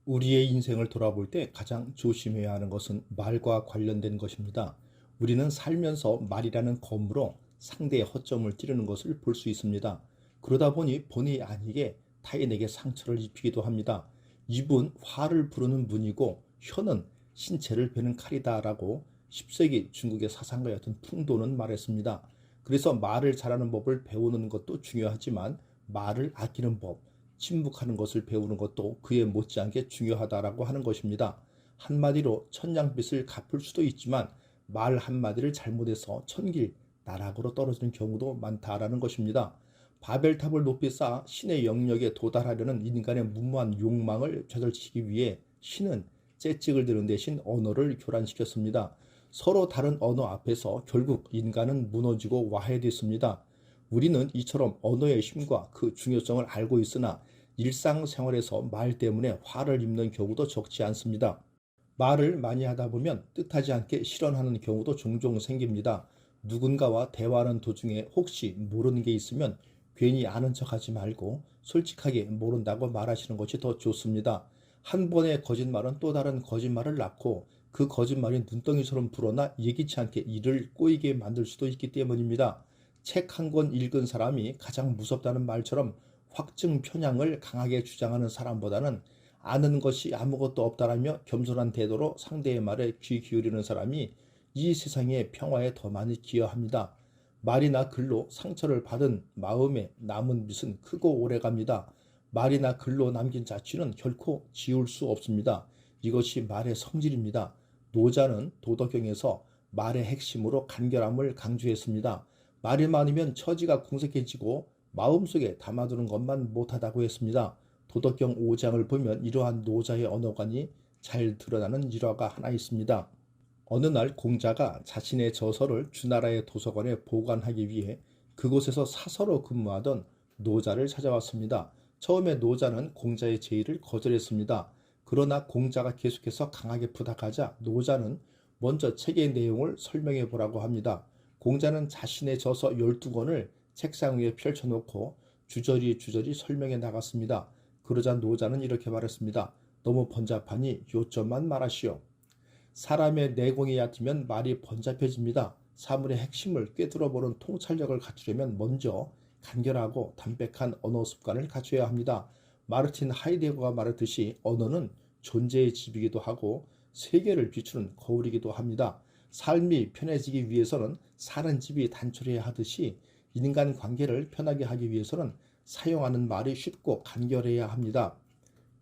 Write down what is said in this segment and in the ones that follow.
우리의 인생을 돌아볼 때 가장 조심해야 하는 것은 말과 관련된 것입니다. 우리는 살면서 말이라는 검으로 상대의 허점을 찌르는 것을 볼 수 있습니다. 그러다 보니 본의 아니게 타인에게 상처를 입히기도 합니다. 입은 화를 부르는 문이고 혀는 신체를 베는 칼이다라고 10세기 중국의 사상가였던 풍도는 말했습니다. 그래서 말을 잘하는 법을 배우는 것도 중요하지만 말을 아끼는 법, 침묵하는 것을 배우는 것도 그에 못지않게 중요하다라고 하는 것입니다. 한마디로 천냥빚을 갚을 수도 있지만 말 한마디를 잘못해서 천길 나락으로 떨어지는 경우도 많다라는 것입니다. 바벨탑을 높이 쌓아 신의 영역에 도달하려는 인간의 무모한 욕망을 좌절시키기 위해 신은 채찍을 드는 대신 언어를 교란시켰습니다. 서로 다른 언어 앞에서 결국 인간은 무너지고 와해됐습니다. 우리는 이처럼 언어의 힘과 그 중요성을 알고 있으나 일상생활에서 말 때문에 화를 입는 경우도 적지 않습니다. 말을 많이 하다 보면 뜻하지 않게 실언하는 경우도 종종 생깁니다. 누군가와 대화하는 도중에 혹시 모르는 게 있으면 괜히 아는 척하지 말고 솔직하게 모른다고 말하시는 것이 더 좋습니다. 한 번의 거짓말은 또 다른 거짓말을 낳고 그 거짓말이 눈덩이처럼 불어나 예기치 않게 일을 꼬이게 만들 수도 있기 때문입니다. 책 한 권 읽은 사람이 가장 무섭다는 말처럼 확증 편향을 강하게 주장하는 사람보다는 아는 것이 아무것도 없다라며 겸손한 태도로 상대의 말에 귀 기울이는 사람이 이 세상의 평화에 더 많이 기여합니다. 말이나 글로 상처를 받은 마음에 남은 빚은 크고 오래갑니다. 말이나 글로 남긴 자취는 결코 지울 수 없습니다. 이것이 말의 성질입니다. 노자는 도덕경에서 말의 핵심으로 간결함을 강조했습니다. 말이 많으면 처지가 궁색해지고 마음속에 담아두는 것만 못하다고 했습니다. 도덕경 5장을 보면 이러한 노자의 언어관이 잘 드러나는 일화가 하나 있습니다. 어느 날 공자가 자신의 저서를 주나라의 도서관에 보관하기 위해 그곳에서 사서로 근무하던 노자를 찾아왔습니다. 처음에 노자는 공자의 제의를 거절했습니다. 그러나 공자가 계속해서 강하게 부탁하자 노자는 먼저 책의 내용을 설명해 보라고 합니다. 공자는 자신의 저서 12권을 책상 위에 펼쳐놓고 주저리 설명해 나갔습니다. 그러자 노자는 이렇게 말했습니다. 너무 번잡하니 요점만 말하시오. 사람의 내공이 얕으면 말이 번잡해집니다. 사물의 핵심을 꿰뚫어보는 통찰력을 갖추려면 먼저 간결하고 담백한 언어 습관을 갖춰야 합니다. 마르틴 하이데거가 말했듯이 언어는 존재의 집이기도 하고 세계를 비추는 거울이기도 합니다. 삶이 편해지기 위해서는 사는 집이 단촐해야 하듯이 인간 관계를 편하게 하기 위해서는 사용하는 말이 쉽고 간결해야 합니다.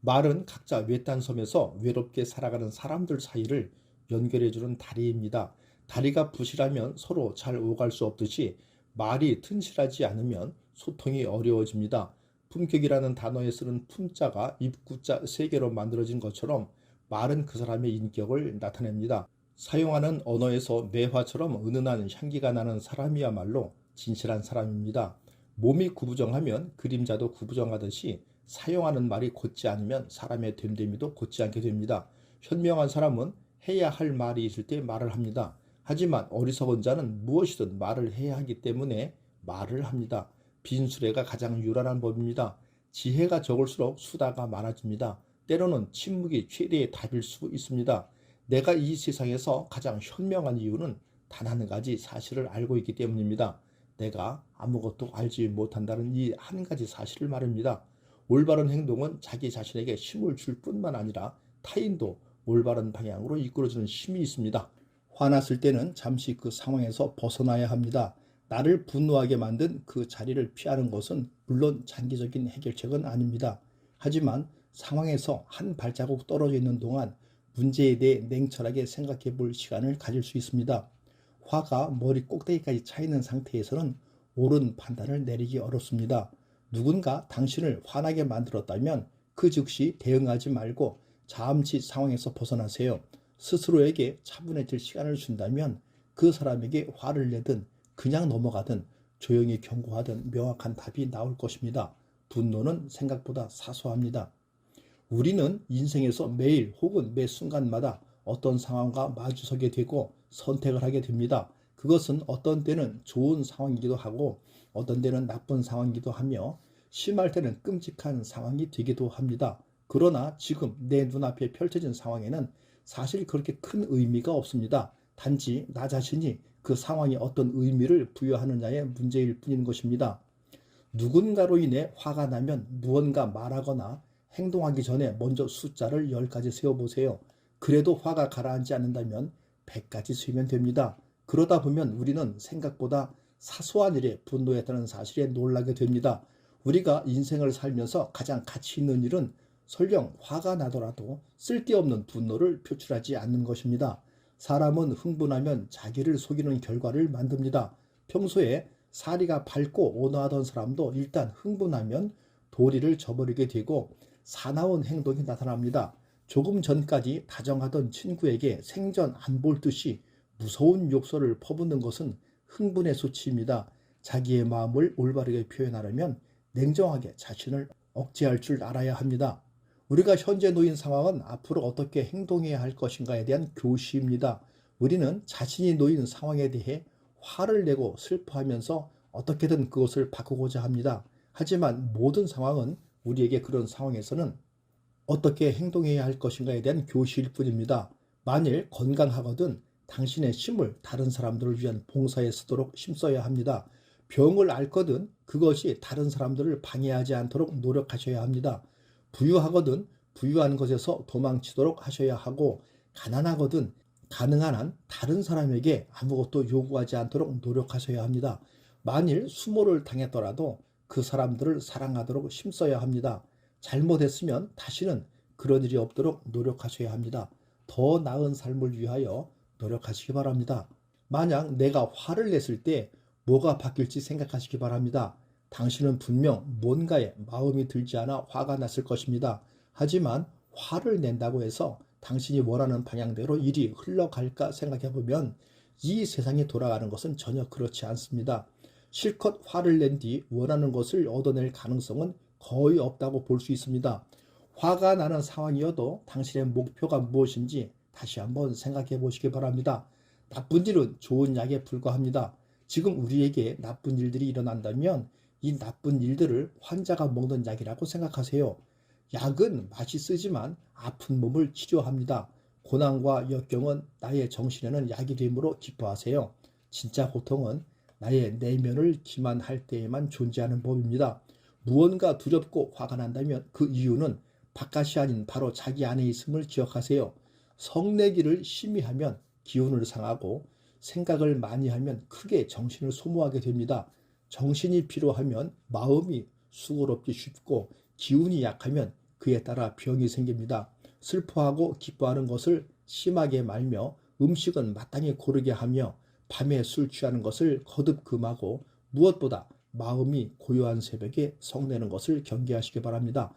말은 각자 외딴 섬에서 외롭게 살아가는 사람들 사이를 연결해주는 다리입니다. 다리가 부실하면 서로 잘 오갈 수 없듯이 말이 튼실하지 않으면 소통이 어려워집니다. 품격이라는 단어에 쓰는 품자가 입구자 3개로 만들어진 것처럼 말은 그 사람의 인격을 나타냅니다. 사용하는 언어에서 매화처럼 은은한 향기가 나는 사람이야말로 진실한 사람입니다. 몸이 구부정하면 그림자도 구부정하듯이 사용하는 말이 곧지 않으면 사람의 됨됨이도 곧지 않게 됩니다. 현명한 사람은 해야 할 말이 있을 때 말을 합니다. 하지만 어리석은 자는 무엇이든 말을 해야 하기 때문에 말을 합니다. 빈수레가 가장 유란한 법입니다. 지혜가 적을수록 수다가 많아집니다. 때로는 침묵이 최대의 답일 수 있습니다. 내가 이 세상에서 가장 현명한 이유는 단 한 가지 사실을 알고 있기 때문입니다. 내가 아무것도 알지 못한다는 이 한 가지 사실을 말입니다. 올바른 행동은 자기 자신에게 힘을 줄 뿐만 아니라 타인도 올바른 방향으로 이끌어주는 힘이 있습니다. 화났을 때는 잠시 그 상황에서 벗어나야 합니다. 나를 분노하게 만든 그 자리를 피하는 것은 물론 장기적인 해결책은 아닙니다. 하지만 상황에서 한 발자국 떨어져 있는 동안 문제에 대해 냉철하게 생각해 볼 시간을 가질 수 있습니다. 화가 머리 꼭대기까지 차 있는 상태에서는 옳은 판단을 내리기 어렵습니다. 누군가 당신을 화나게 만들었다면 그 즉시 대응하지 말고 잠시 상황에서 벗어나세요. 스스로에게 차분해질 시간을 준다면 그 사람에게 화를 내든 그냥 넘어가든 조용히 경고하든 명확한 답이 나올 것입니다. 분노는 생각보다 사소합니다. 우리는 인생에서 매일 혹은 매 순간마다 어떤 상황과 마주서게 되고 선택을 하게 됩니다. 그것은 어떤 때는 좋은 상황이기도 하고 어떤 때는 나쁜 상황이기도 하며 심할 때는 끔찍한 상황이 되기도 합니다. 그러나 지금 내 눈앞에 펼쳐진 상황에는 사실 그렇게 큰 의미가 없습니다. 단지 나 자신이 그 상황에 어떤 의미를 부여하느냐의 문제일 뿐인 것입니다. 누군가로 인해 화가 나면 무언가 말하거나 행동하기 전에 먼저 숫자를 10가지 세어보세요. 그래도 화가 가라앉지 않는다면 100가지 세면 됩니다. 그러다 보면 우리는 생각보다 사소한 일에 분노했다는 사실에 놀라게 됩니다. 우리가 인생을 살면서 가장 가치 있는 일은 설령 화가 나더라도 쓸데없는 분노를 표출하지 않는 것입니다. 사람은 흥분하면 자기를 속이는 결과를 만듭니다. 평소에 사리가 밝고 온화하던 사람도 일단 흥분하면 도리를 저버리게 되고 사나운 행동이 나타납니다. 조금 전까지 다정하던 친구에게 생전 안 볼 듯이 무서운 욕설을 퍼붓는 것은 흥분의 수치입니다. 자기의 마음을 올바르게 표현하려면 냉정하게 자신을 억제할 줄 알아야 합니다. 우리가 현재 놓인 상황은 앞으로 어떻게 행동해야 할 것인가에 대한 교시입니다. 우리는 자신이 놓인 상황에 대해 화를 내고 슬퍼하면서 어떻게든 그것을 바꾸고자 합니다. 하지만 모든 상황은 우리에게 그런 상황에서는 어떻게 행동해야 할 것인가에 대한 교시일 뿐입니다. 만일 건강하거든 당신의 힘을 다른 사람들을 위한 봉사에 쓰도록 힘써야 합니다. 병을 앓거든 그것이 다른 사람들을 방해하지 않도록 노력하셔야 합니다. 부유하거든 부유한 것에서 도망치도록 하셔야 하고 가난하거든 가능한 한 다른 사람에게 아무것도 요구하지 않도록 노력하셔야 합니다. 만일 수모를 당했더라도 그 사람들을 사랑하도록 힘써야 합니다. 잘못했으면 다시는 그런 일이 없도록 노력하셔야 합니다. 더 나은 삶을 위하여 노력하시기 바랍니다. 만약 내가 화를 냈을 때 뭐가 바뀔지 생각하시기 바랍니다. 당신은 분명 뭔가에 마음이 들지 않아 화가 났을 것입니다. 하지만 화를 낸다고 해서 당신이 원하는 방향대로 일이 흘러갈까 생각해보면 이 세상이 돌아가는 것은 전혀 그렇지 않습니다. 실컷 화를 낸 뒤 원하는 것을 얻어낼 가능성은 거의 없다고 볼 수 있습니다. 화가 나는 상황이어도 당신의 목표가 무엇인지 다시 한번 생각해 보시기 바랍니다. 나쁜 일은 좋은 약에 불과합니다. 지금 우리에게 나쁜 일들이 일어난다면 이 나쁜 일들을 환자가 먹는 약이라고 생각하세요. 약은 맛이 쓰지만 아픈 몸을 치료합니다. 고난과 역경은 나의 정신에는 약이 되므로 기뻐하세요. 진짜 고통은 나의 내면을 기만할 때에만 존재하는 법입니다. 무언가 두렵고 화가 난다면 그 이유는 바깥이 아닌 바로 자기 안에 있음을 기억하세요. 성내기를 심히 하면 기운을 상하고 생각을 많이 하면 크게 정신을 소모하게 됩니다. 정신이 피로하면 마음이 수고롭기 쉽고 기운이 약하면 그에 따라 병이 생깁니다. 슬퍼하고 기뻐하는 것을 심하게 말며 음식은 마땅히 고르게 하며 밤에 술 취하는 것을 거듭 금하고 무엇보다 마음이 고요한 새벽에 성내는 것을 경계하시기 바랍니다.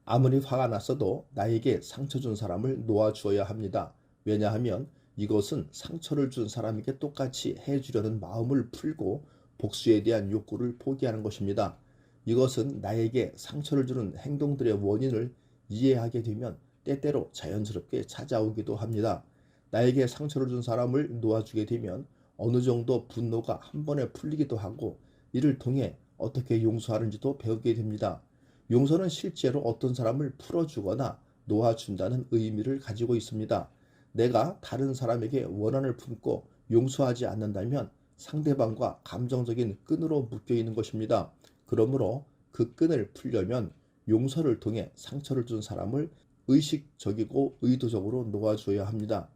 아무리 화가 났어도 나에게 상처 준 사람을 놓아주어야 합니다. 왜냐하면 이것은 상처를 준 사람에게 똑같이 해주려는 마음을 풀고 복수에 대한 욕구를 포기하는 것입니다. 이것은 나에게 상처를 주는 행동들의 원인을 이해하게 되면 때때로 자연스럽게 찾아오기도 합니다. 나에게 상처를 준 사람을 놓아주게 되면 어느 정도 분노가 한 번에 풀리기도 하고 이를 통해 어떻게 용서하는지도 배우게 됩니다. 용서는 실제로 어떤 사람을 풀어주거나 놓아준다는 의미를 가지고 있습니다. 내가 다른 사람에게 원한을 품고 용서하지 않는다면 상대방과 감정적인 끈으로 묶여 있는 것입니다. 그러므로 그 끈을 풀려면 용서를 통해 상처를 준 사람을 의식적이고 의도적으로 놓아줘야 합니다.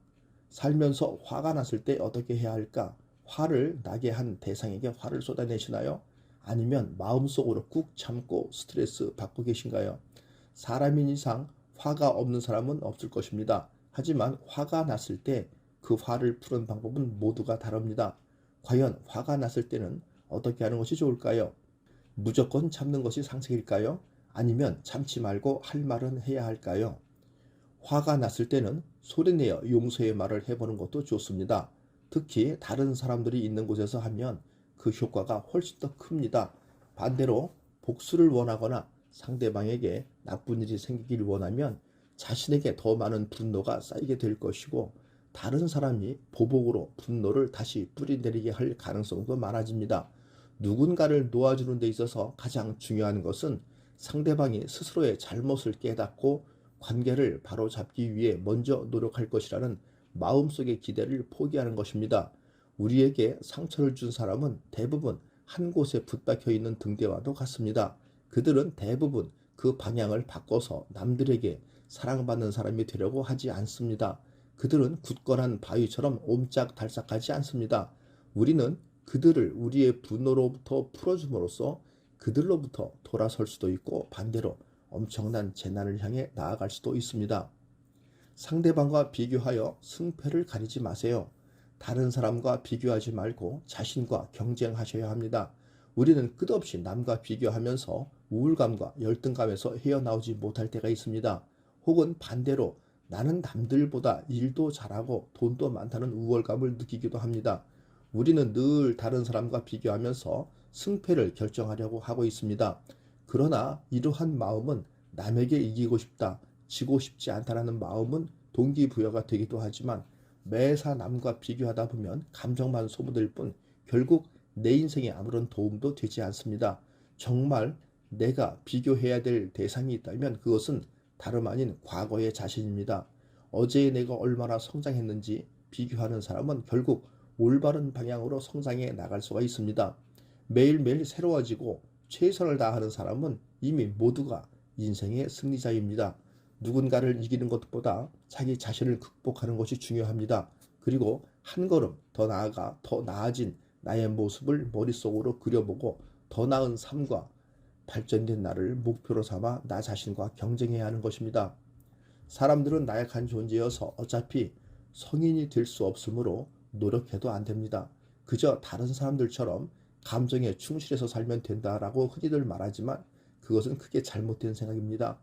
살면서 화가 났을 때 어떻게 해야 할까? 화를 나게 한 대상에게 화를 쏟아내시나요? 아니면 마음속으로 꾹 참고 스트레스 받고 계신가요? 사람인 이상 화가 없는 사람은 없을 것입니다. 하지만 화가 났을 때 그 화를 푸는 방법은 모두가 다릅니다. 과연 화가 났을 때는 어떻게 하는 것이 좋을까요? 무조건 참는 것이 상책일까요? 아니면 참지 말고 할 말은 해야 할까요? 화가 났을 때는 소리내어 용서의 말을 해보는 것도 좋습니다. 특히 다른 사람들이 있는 곳에서 하면 그 효과가 훨씬 더 큽니다. 반대로 복수를 원하거나 상대방에게 나쁜 일이 생기길 원하면 자신에게 더 많은 분노가 쌓이게 될 것이고 다른 사람이 보복으로 분노를 다시 뿌리내리게 할 가능성도 많아집니다. 누군가를 놓아주는 데 있어서 가장 중요한 것은 상대방이 스스로의 잘못을 깨닫고 관계를 바로잡기 위해 먼저 노력할 것이라는 마음속의 기대를 포기하는 것입니다. 우리에게 상처를 준 사람은 대부분 한 곳에 붙박혀 있는 등대와도 같습니다. 그들은 대부분 그 방향을 바꿔서 남들에게 사랑받는 사람이 되려고 하지 않습니다. 그들은 굳건한 바위처럼 옴짝달싹하지 않습니다. 우리는 그들을 우리의 분노로부터 풀어줌으로써 그들로부터 돌아설 수도 있고 반대로 엄청난 재난을 향해 나아갈 수도 있습니다. 상대방과 비교하여 승패를 가리지 마세요. 다른 사람과 비교하지 말고 자신과 경쟁하셔야 합니다. 우리는 끝없이 남과 비교하면서 우울감과 열등감에서 헤어나오지 못할 때가 있습니다. 혹은 반대로 나는 남들보다 일도 잘하고 돈도 많다는 우월감을 느끼기도 합니다. 우리는 늘 다른 사람과 비교하면서 승패를 결정하려고 하고 있습니다. 그러나 이러한 마음은 남에게 이기고 싶다, 지고 싶지 않다라는 마음은 동기부여가 되기도 하지만 매사 남과 비교하다 보면 감정만 소모될 뿐 결국 내 인생에 아무런 도움도 되지 않습니다. 정말 내가 비교해야 될 대상이 있다면 그것은 다름 아닌 과거의 자신입니다. 어제의 내가 얼마나 성장했는지 비교하는 사람은 결국 올바른 방향으로 성장해 나갈 수가 있습니다. 매일매일 새로워지고 최선을 다하는 사람은 이미 모두가 인생의 승리자입니다. 누군가를 이기는 것보다 자기 자신을 극복하는 것이 중요합니다. 그리고 한 걸음 더 나아가 더 나아진 나의 모습을 머릿속으로 그려보고 더 나은 삶과 발전된 나를 목표로 삼아 나 자신과 경쟁해야 하는 것입니다. 사람들은 나약한 존재여서 어차피 성인이 될 수 없으므로 노력해도 안 됩니다. 그저 다른 사람들처럼 감정에 충실해서 살면 된다라고 흔히들 말하지만 그것은 크게 잘못된 생각입니다.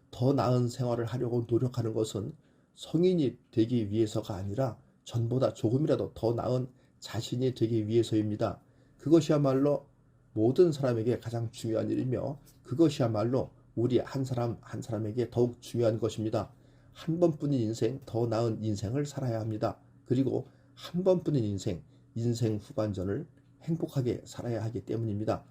더 나은 생활을 하려고 노력하는 것은 성인이 되기 위해서가 아니라 전보다 조금이라도 더 나은 자신이 되기 위해서입니다. 그것이야말로 모든 사람에게 가장 중요한 일이며 그것이야말로 우리 한 사람 한 사람에게 더욱 중요한 것입니다. 한 번뿐인 인생, 더 나은 인생을 살아야 합니다. 그리고 한 번뿐인 인생 후반전을 행복하게 살아야 하기 때문입니다.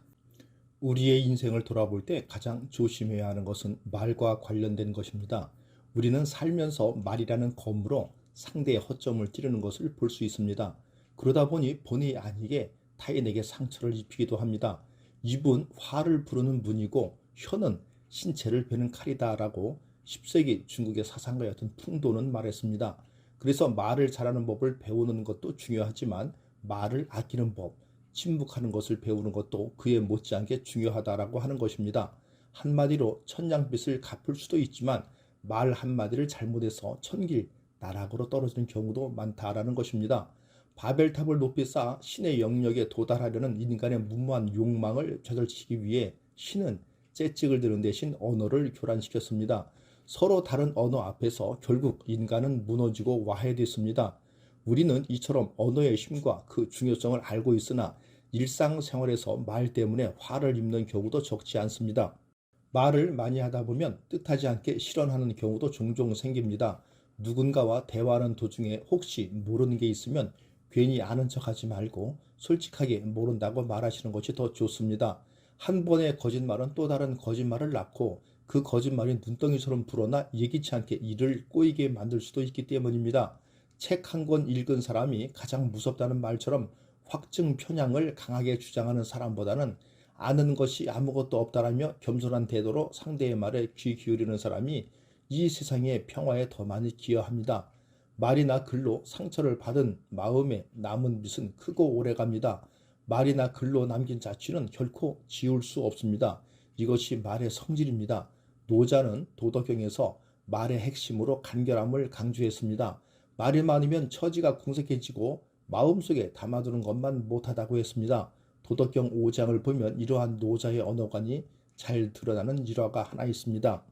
우리의 인생을 돌아볼 때 가장 조심해야 하는 것은 말과 관련된 것입니다. 우리는 살면서 말이라는 검으로 상대의 허점을 찌르는 것을 볼 수 있습니다. 그러다 보니 본의 아니게 타인에게 상처를 입히기도 합니다. 입은 화를 부르는 문이고 혀는 신체를 베는 칼이다라고 10세기 중국의 사상가였던 풍도는 말했습니다. 그래서 말을 잘하는 법을 배우는 것도 중요하지만 말을 아끼는 법, 침묵하는 것을 배우는 것도 그에 못지않게 중요하다라고 하는 것입니다. 한마디로 천냥빚을 갚을 수도 있지만 말 한마디를 잘못해서 천길 나락으로 떨어지는 경우도 많다라는 것입니다. 바벨탑을 높이 쌓아 신의 영역에 도달하려는 인간의 무모한 욕망을 좌절시키기 위해 신은 채찍을 드는 대신 언어를 교란시켰습니다. 서로 다른 언어 앞에서 결국 인간은 무너지고 와해됐습니다. 우리는 이처럼 언어의 힘과 그 중요성을 알고 있으나 일상생활에서 말 때문에 화를 입는 경우도 적지 않습니다. 말을 많이 하다 보면 뜻하지 않게 실언하는 경우도 종종 생깁니다. 누군가와 대화하는 도중에 혹시 모르는 게 있으면 괜히 아는 척하지 말고 솔직하게 모른다고 말하시는 것이 더 좋습니다. 한 번의 거짓말은 또 다른 거짓말을 낳고 그 거짓말이 눈덩이처럼 불어나 예기치 않게 일을 꼬이게 만들 수도 있기 때문입니다. 책 한 권 읽은 사람이 가장 무섭다는 말처럼 확증 편향을 강하게 주장하는 사람보다는 아는 것이 아무것도 없다라며 겸손한 태도로 상대의 말에 귀 기울이는 사람이 이 세상의 평화에 더 많이 기여합니다. 말이나 글로 상처를 받은 마음에 남은 빚은 크고 오래갑니다. 말이나 글로 남긴 자취는 결코 지울 수 없습니다. 이것이 말의 성질입니다. 노자는 도덕경에서 말의 핵심으로 간결함을 강조했습니다. 말이 많으면 처지가 궁색해지고 마음속에 담아두는 것만 못하다고 했습니다. 도덕경 5장을 보면 이러한 노자의 언어관이 잘 드러나는 일화가 하나 있습니다.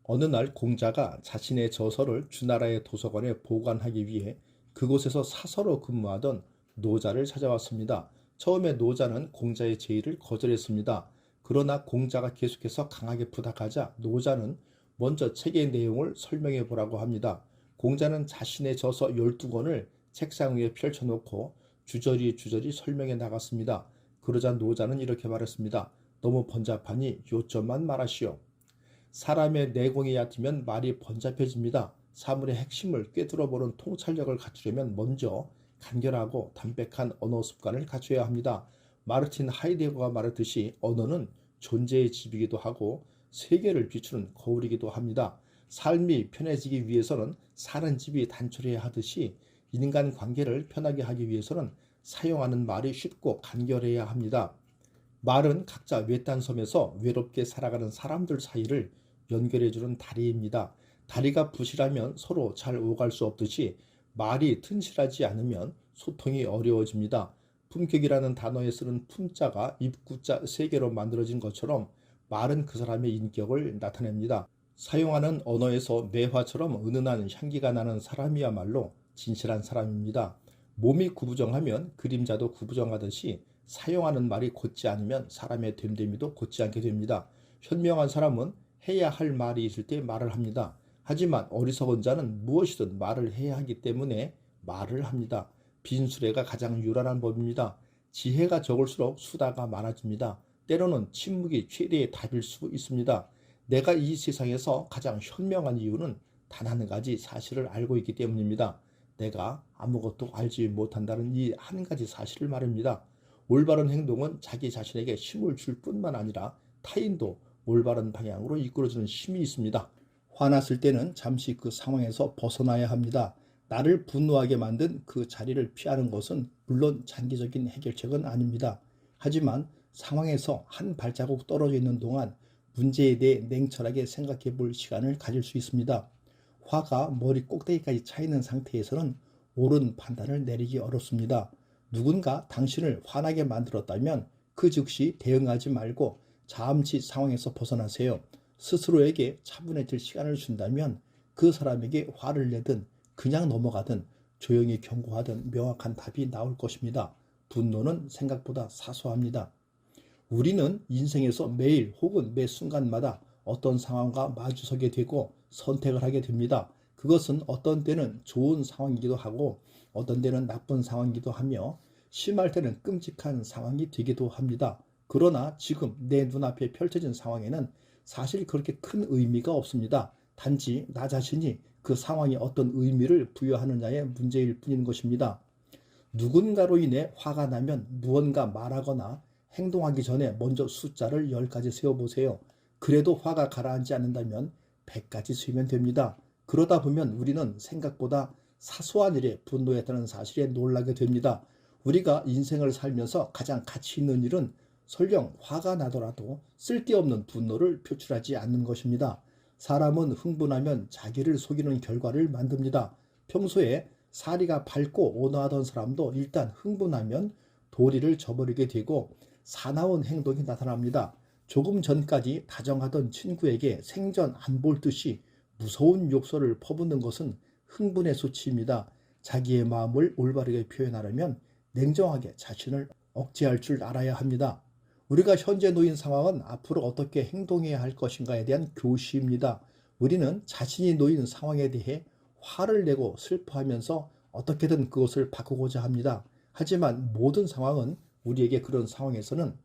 어느 날 공자가 자신의 저서를 주나라의 도서관에 보관하기 위해 그곳에서 사서로 근무하던 노자를 찾아왔습니다. 처음에 노자는 공자의 제의를 거절했습니다. 그러나 공자가 계속해서 강하게 부탁하자 노자는 먼저 책의 내용을 설명해 보라고 합니다. 공자는 자신의 저서 12권을 책상 위에 펼쳐놓고 주저리 설명해 나갔습니다. 그러자 노자는 이렇게 말했습니다. 너무 번잡하니 요점만 말하시오. 사람의 내공이 얕으면 말이 번잡해집니다. 사물의 핵심을 꿰뚫어보는 통찰력을 갖추려면 먼저 간결하고 담백한 언어 습관을 갖춰야 합니다. 마르틴 하이데거가 말했듯이 언어는 존재의 집이기도 하고 세계를 비추는 거울이기도 합니다. 삶이 편해지기 위해서는 사는 집이 단촐해야 하듯이 인간 관계를 편하게 하기 위해서는 사용하는 말이 쉽고 간결해야 합니다. 말은 각자 외딴 섬에서 외롭게 살아가는 사람들 사이를 연결해주는 다리입니다. 다리가 부실하면 서로 잘 오갈 수 없듯이 말이 튼실하지 않으면 소통이 어려워집니다. 품격이라는 단어에 쓰는 품자가 입구자 3개로 만들어진 것처럼 말은 그 사람의 인격을 나타냅니다. 사용하는 언어에서 매화처럼 은은한 향기가 나는 사람이야말로 진실한 사람입니다. 몸이 구부정하면 그림자도 구부정하듯이 사용하는 말이 곧지 않으면 사람의 됨됨이도 곧지 않게 됩니다. 현명한 사람은 해야 할 말이 있을 때 말을 합니다. 하지만 어리석은 자는 무엇이든 말을 해야 하기 때문에 말을 합니다. 빈수레가 가장 요란한 법입니다. 지혜가 적을수록 수다가 많아집니다. 때로는 침묵이 최대의 답일 수 있습니다. 내가 이 세상에서 가장 현명한 이유는 단 한 가지 사실을 알고 있기 때문입니다. 내가 아무것도 알지 못한다는 이 한 가지 사실을 말입니다. 올바른 행동은 자기 자신에게 힘을 줄 뿐만 아니라 타인도 올바른 방향으로 이끌어주는 힘이 있습니다. 화났을 때는 잠시 그 상황에서 벗어나야 합니다. 나를 분노하게 만든 그 자리를 피하는 것은 물론 장기적인 해결책은 아닙니다. 하지만 상황에서 한 발자국 떨어져 있는 동안 문제에 대해 냉철하게 생각해 볼 시간을 가질 수 있습니다. 화가 머리 꼭대기까지 차 있는 상태에서는 옳은 판단을 내리기 어렵습니다. 누군가 당신을 화나게 만들었다면 그 즉시 대응하지 말고 잠시 상황에서 벗어나세요. 스스로에게 차분해질 시간을 준다면 그 사람에게 화를 내든 그냥 넘어가든 조용히 경고하든 명확한 답이 나올 것입니다. 분노는 생각보다 사소합니다. 우리는 인생에서 매일 혹은 매 순간마다 어떤 상황과 마주서게 되고 선택을 하게 됩니다. 그것은 어떤 때는 좋은 상황이기도 하고 어떤 때는 나쁜 상황이기도 하며 심할 때는 끔찍한 상황이 되기도 합니다. 그러나 지금 내 눈앞에 펼쳐진 상황에는 사실 그렇게 큰 의미가 없습니다. 단지 나 자신이 그 상황에 어떤 의미를 부여하느냐의 문제일 뿐인 것입니다. 누군가로 인해 화가 나면 무언가 말하거나 행동하기 전에 먼저 숫자를 10가지 세워보세요. 그래도 화가 가라앉지 않는다면 100가지 세우면 됩니다. 그러다 보면 우리는 생각보다 사소한 일에 분노했다는 사실에 놀라게 됩니다. 우리가 인생을 살면서 가장 가치 있는 일은 설령 화가 나더라도 쓸데없는 분노를 표출하지 않는 것입니다. 사람은 흥분하면 자기를 속이는 결과를 만듭니다. 평소에 사리가 밝고 온화하던 사람도 일단 흥분하면 도리를 저버리게 되고 사나운 행동이 나타납니다. 조금 전까지 다정하던 친구에게 생전 안 볼 듯이 무서운 욕설을 퍼붓는 것은 흥분의 수치입니다. 자기의 마음을 올바르게 표현하려면 냉정하게 자신을 억제할 줄 알아야 합니다. 우리가 현재 놓인 상황은 앞으로 어떻게 행동해야 할 것인가에 대한 교시입니다. 우리는 자신이 놓인 상황에 대해 화를 내고 슬퍼하면서 어떻게든 그것을 바꾸고자 합니다. 하지만 모든 상황은 우리에게 그런 상황에서는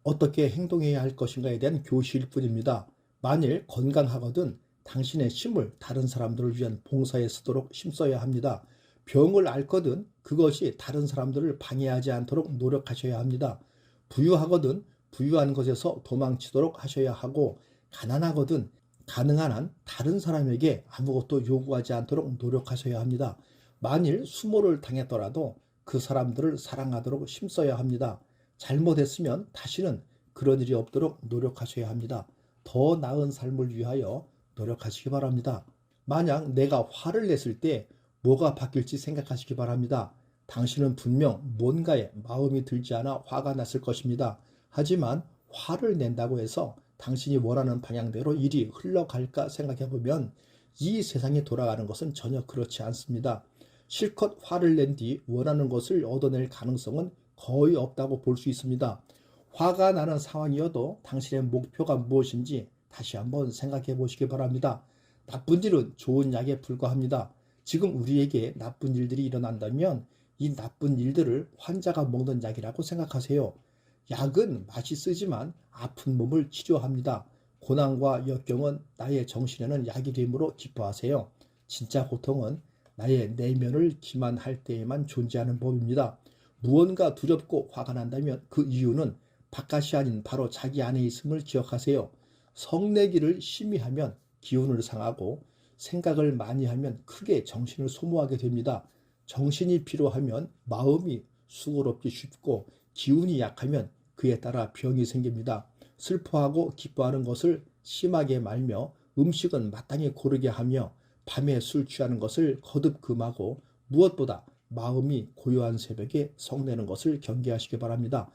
어떻게 행동해야 할 것인가에 대한 교시일 뿐입니다. 만일 건강하거든 당신의 힘을 다른 사람들을 위한 봉사에 쓰도록 힘써야 합니다. 병을 앓거든 그것이 다른 사람들을 방해하지 않도록 노력하셔야 합니다. 부유하거든 부유한 것에서 도망치도록 하셔야 하고 가난하거든 가능한 한 다른 사람에게 아무것도 요구하지 않도록 노력하셔야 합니다. 만일 수모를 당했더라도 그 사람들을 사랑하도록 힘써야 합니다. 잘못했으면 다시는 그런 일이 없도록 노력하셔야 합니다. 더 나은 삶을 위하여 노력하시기 바랍니다. 만약 내가 화를 냈을 때 뭐가 바뀔지 생각하시기 바랍니다. 당신은 분명 뭔가에 마음이 들지 않아 화가 났을 것입니다. 하지만 화를 낸다고 해서 당신이 원하는 방향대로 일이 흘러갈까 생각해보면 이 세상이 돌아가는 것은 전혀 그렇지 않습니다. 실컷 화를 낸 뒤 원하는 것을 얻어낼 가능성은 거의 없다고 볼 수 있습니다. 화가 나는 상황이어도 당신의 목표가 무엇인지 다시 한번 생각해 보시기 바랍니다. 나쁜 일은 좋은 약에 불과합니다. 지금 우리에게 나쁜 일들이 일어난다면 이 나쁜 일들을 환자가 먹는 약이라고 생각하세요. 약은 맛이 쓰지만 아픈 몸을 치료합니다. 고난과 역경은 나의 정신에는 약이 되므로 기뻐하세요. 진짜 고통은 나의 내면을 기만할 때에만 존재하는 법입니다. 무언가 두렵고 화가 난다면 그 이유는 바깥이 아닌 바로 자기 안에 있음을 기억하세요. 성내기를 심히 하면 기운을 상하고 생각을 많이 하면 크게 정신을 소모하게 됩니다. 정신이 피로하면 마음이 수고롭기 쉽고 기운이 약하면 그에 따라 병이 생깁니다. 슬퍼하고 기뻐하는 것을 심하게 말며 음식은 마땅히 고르게 하며 밤에 술 취하는 것을 거듭 금하고 무엇보다 마음이 고요한 새벽에 성내는 것을 경계하시기 바랍니다.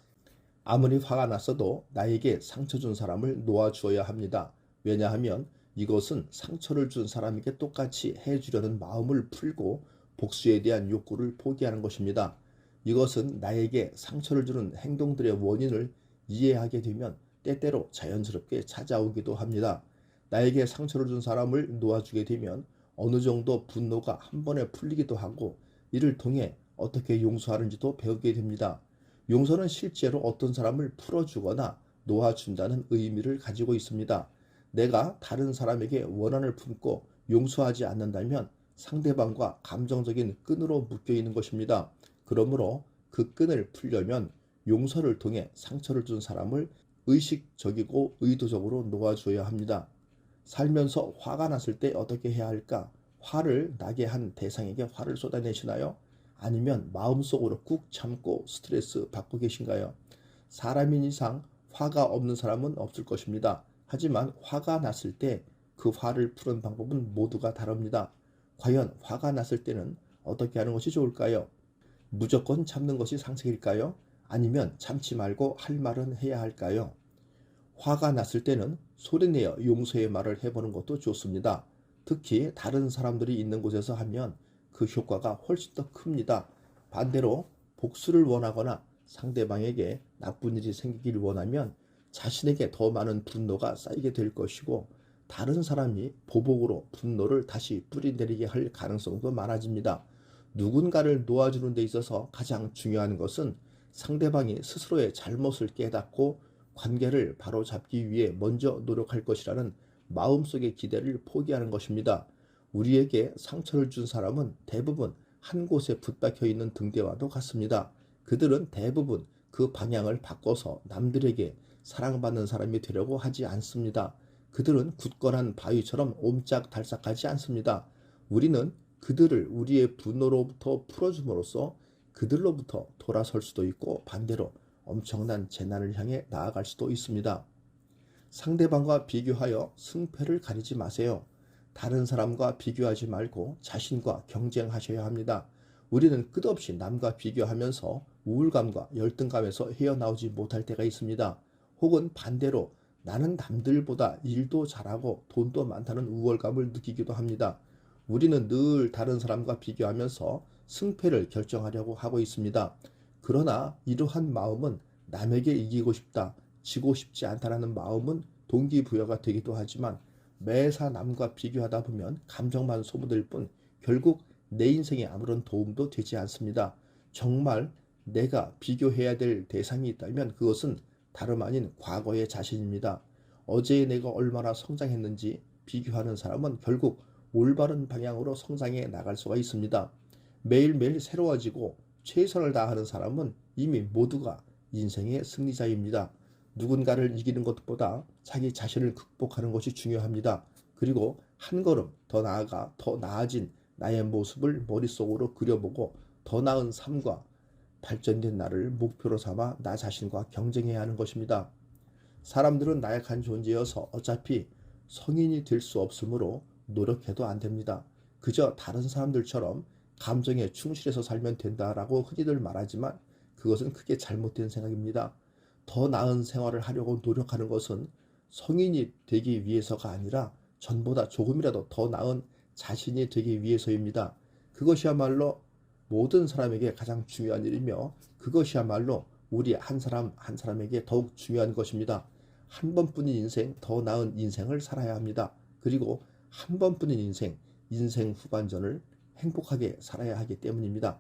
아무리 화가 났어도 나에게 상처 준 사람을 놓아주어야 합니다. 왜냐하면 이것은 상처를 준 사람에게 똑같이 해주려는 마음을 풀고 복수에 대한 욕구를 포기하는 것입니다. 이것은 나에게 상처를 주는 행동들의 원인을 이해하게 되면 때때로 자연스럽게 찾아오기도 합니다. 나에게 상처를 준 사람을 놓아주게 되면 어느 정도 분노가 한 번에 풀리기도 하고 이를 통해 어떻게 용서하는지도 배우게 됩니다. 용서는 실제로 어떤 사람을 풀어주거나 놓아준다는 의미를 가지고 있습니다. 내가 다른 사람에게 원한을 품고 용서하지 않는다면 상대방과 감정적인 끈으로 묶여 있는 것입니다. 그러므로 그 끈을 풀려면 용서를 통해 상처를 준 사람을 의식적이고 의도적으로 놓아줘야 합니다. 살면서 화가 났을 때 어떻게 해야 할까? 화를 나게 한 대상에게 화를 쏟아내시나요? 아니면 마음속으로 꾹 참고 스트레스 받고 계신가요? 사람인 이상 화가 없는 사람은 없을 것입니다. 하지만 화가 났을 때 그 화를 푸는 방법은 모두가 다릅니다. 과연 화가 났을 때는 어떻게 하는 것이 좋을까요? 무조건 참는 것이 상책일까요? 아니면 참지 말고 할 말은 해야 할까요? 화가 났을 때는 소리내어 용서의 말을 해보는 것도 좋습니다. 특히 다른 사람들이 있는 곳에서 하면 그 효과가 훨씬 더 큽니다. 반대로 복수를 원하거나 상대방에게 나쁜 일이 생기길 원하면 자신에게 더 많은 분노가 쌓이게 될 것이고 다른 사람이 보복으로 분노를 다시 뿌리내리게 할 가능성도 많아집니다. 누군가를 놓아주는 데 있어서 가장 중요한 것은 상대방이 스스로의 잘못을 깨닫고 관계를 바로잡기 위해 먼저 노력할 것이라는 마음속의 기대를 포기하는 것입니다. 우리에게 상처를 준 사람은 대부분 한 곳에 붙박혀 있는 등대와도 같습니다. 그들은 대부분 그 방향을 바꿔서 남들에게 사랑받는 사람이 되려고 하지 않습니다. 그들은 굳건한 바위처럼 옴짝달싹하지 않습니다. 우리는 그들을 우리의 분노로부터 풀어줌으로써 그들로부터 돌아설 수도 있고 반대로 엄청난 재난을 향해 나아갈 수도 있습니다. 상대방과 비교하여 승패를 가리지 마세요. 다른 사람과 비교하지 말고 자신과 경쟁하셔야 합니다. 우리는 끝없이 남과 비교하면서 우울감과 열등감에서 헤어나오지 못할 때가 있습니다. 혹은 반대로 나는 남들보다 일도 잘하고 돈도 많다는 우월감을 느끼기도 합니다. 우리는 늘 다른 사람과 비교하면서 승패를 결정하려고 하고 있습니다. 그러나 이러한 마음은 남에게 이기고 싶다, 지고 싶지 않다라는 마음은 동기부여가 되기도 하지만 매사 남과 비교하다 보면 감정만 소모될 뿐 결국 내 인생에 아무런 도움도 되지 않습니다. 정말 내가 비교해야 될 대상이 있다면 그것은 다름 아닌 과거의 자신입니다. 어제 내가 얼마나 성장했는지 비교하는 사람은 결국 올바른 방향으로 성장해 나갈 수가 있습니다. 매일매일 새로워지고 최선을 다하는 사람은 이미 모두가 인생의 승리자입니다. 누군가를 이기는 것보다 자기 자신을 극복하는 것이 중요합니다. 그리고 한 걸음 더 나아가 더 나아진 나의 모습을 머릿속으로 그려보고 더 나은 삶과 발전된 나를 목표로 삼아 나 자신과 경쟁해야 하는 것입니다. 사람들은 나약한 존재여서 어차피 성인이 될 수 없으므로 노력해도 안 됩니다. 그저 다른 사람들처럼 감정에 충실해서 살면 된다라고 흔히들 말하지만 그것은 크게 잘못된 생각입니다. 더 나은 생활을 하려고 노력하는 것은 성인이 되기 위해서가 아니라 전보다 조금이라도 더 나은 자신이 되기 위해서입니다. 그것이야말로 모든 사람에게 가장 중요한 일이며 그것이야말로 우리 한 사람 한 사람에게 더욱 중요한 것입니다. 한 번뿐인 인생, 더 나은 인생을 살아야 합니다. 그리고 한 번뿐인 인생, 인생 후반전을 행복하게 살아야 하기 때문입니다.